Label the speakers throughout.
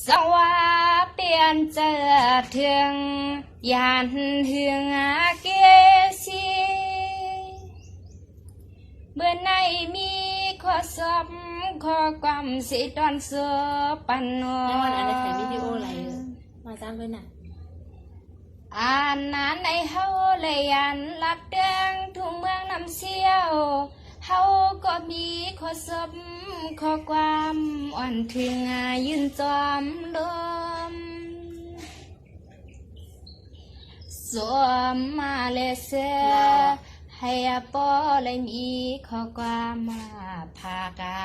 Speaker 1: สว่าเปลี่ยนเจอเทืองยานเฮืองเกซีเมื่อในมีข้อสอบข้อความสิตอนเสือปันนอ
Speaker 2: แล้ววันนั้นได้ถ่ายวิดีโออะไรมาตามด้วยน่ะ
Speaker 1: อ่านนานในเฮาเลยยันลัดเดืองทุ่งเมืองน้ำเสียวเฮาก็มีข้อสอบข้อความอ่อนถึงยืนจอมลมสวมมาเลเซียให้ปอเลยมีข้อความมาพากา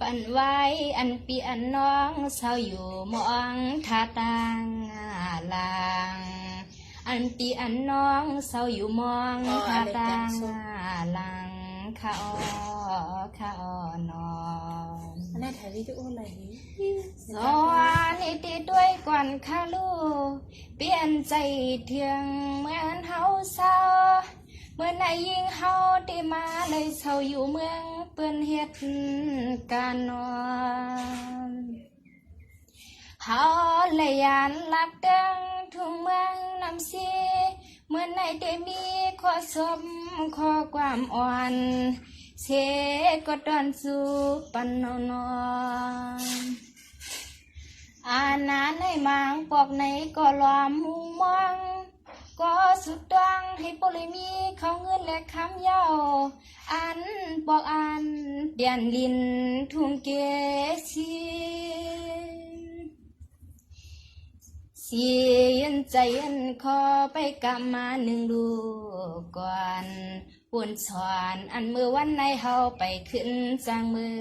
Speaker 1: ปันไว้อันปีอันน้องเศร้าอยู่มองท่าต่างลางอันปีอันน้องเศร้าอยู่มองท่าต่างลางข้าวนอน
Speaker 2: อันนั้นถ่ายวิดีโออะไรนี่
Speaker 1: สอนให้ติดด้วยก่อนข้าลูกเปลี่ยนใจเทียงเหมือนเฮาเศร้าเมื่อไหนยิ่งเฮาได้มาเลยเศร้าอยู่เมืองเปื้อนเฮ็ดการนอนเฮาเลยยานลับเดิงทุ่งเมืองน้ำซีเมื่อไหนได้มีข้อสมข้อความอ่อนเสก็ดอนสู่ปันนอนอาณาในมางปอกในก็ลอมมุงมองก็สุดดังให้ปริมีเขาเงินและคำยาวอันบอกอันเดียนลินทุ่งเกษีเสียนใจยันขอไปกลับมาหนึ่งดูก่อนปุ่นสอนอันเมื่อวันในเฮาไปขึ้นจางมือ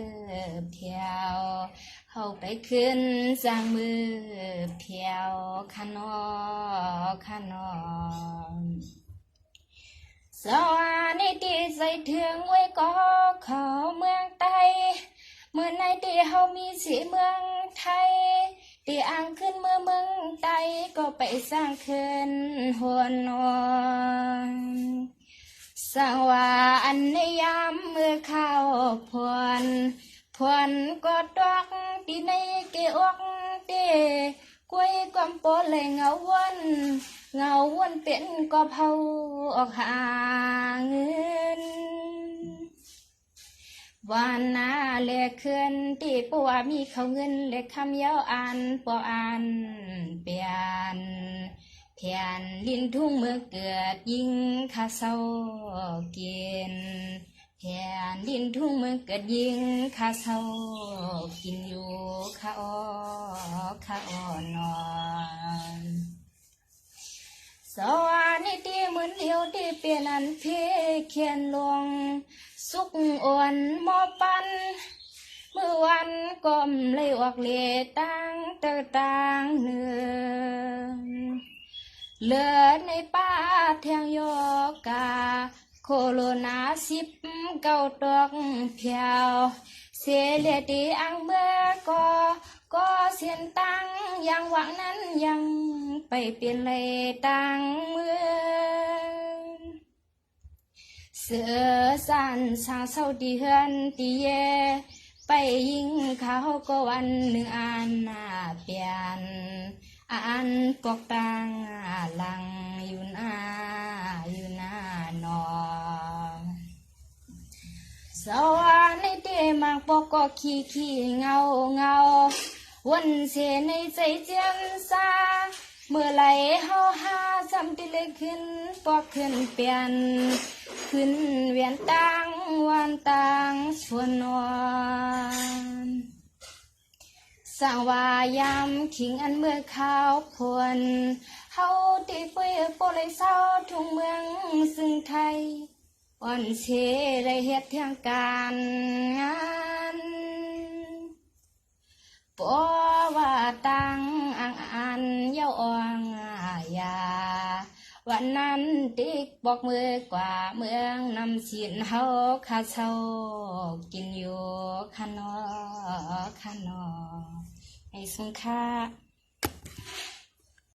Speaker 1: เพียวเฮาไปขึ้นจางมือเพียวขนอสวานิตีใส่เทืองไว้ก็เขาเมืองไต้เมื่อในตีเฮามีสีเมืองไทยตีอ่างขึ้นเมื่อเมืองไต้ก็ไปสร้างขึ้นหัวนอนสร้างว่าอันในยามเมื่อเข้าพวนก็ดอกตีในเกอกเตกวยความโปเลยเงาวนเป็นก็เผาออกหาเงินวันนาเล็กขึ้นตีปัวมีเขาเงินเล็กคำยาวอ่านปออ่านเปลี่ยนเพียนลินทุ่งเมื่อเกิดยิงข้าเศร้ากินเพียนลินทุ่งเมื่อเกิดยิงข้าเศร้ากินอยู่ข้านอนสวานิตีเหมือนเดียวที่เปลี่ยนอันเพเขียนลงสุกอ่อนมอปันเมื่อวันก้มเลยออกเลตั้งเตอต่างเนืองเลือดในป่าเทียงโยกาโคโรนา19ดอกเพียวเสียเลียดีอังเมื่อก็เสียนตังยังหวังนั้นยังไปเปลี่ยนเลยตังเมืองเสือสันสางเศร้าดีเฮือนดีเยไปยิงเขาก็วันหนึ่งอันเปลี่ยนอันปอกตังหลังอยู่หน้านอนสวรรค์ในเดมักปอกก็ขี้เงาวันเสียในใจเจียนซาเมื่อไหลเฮาหาจำที่เลยขึ้นปอกขึ้นเปลี่ยนขึ้นเวียนตังวันตังส่วนนอนสร้างวายามขิงอันเมื่อข้าวพวนเฮาตีเฟยโปเลยเศร้าทุ่งเมืองซึ่งไทยอ่อนเชได้เฮ็ดเที่ยงการงานปอว่าตังอันเย้าอ่องยาวันนั้นติ๊กบอกมือกว่าเมืองนำสินเฮาข้าเศร้ากินอยู่ขนอให้สุงค่า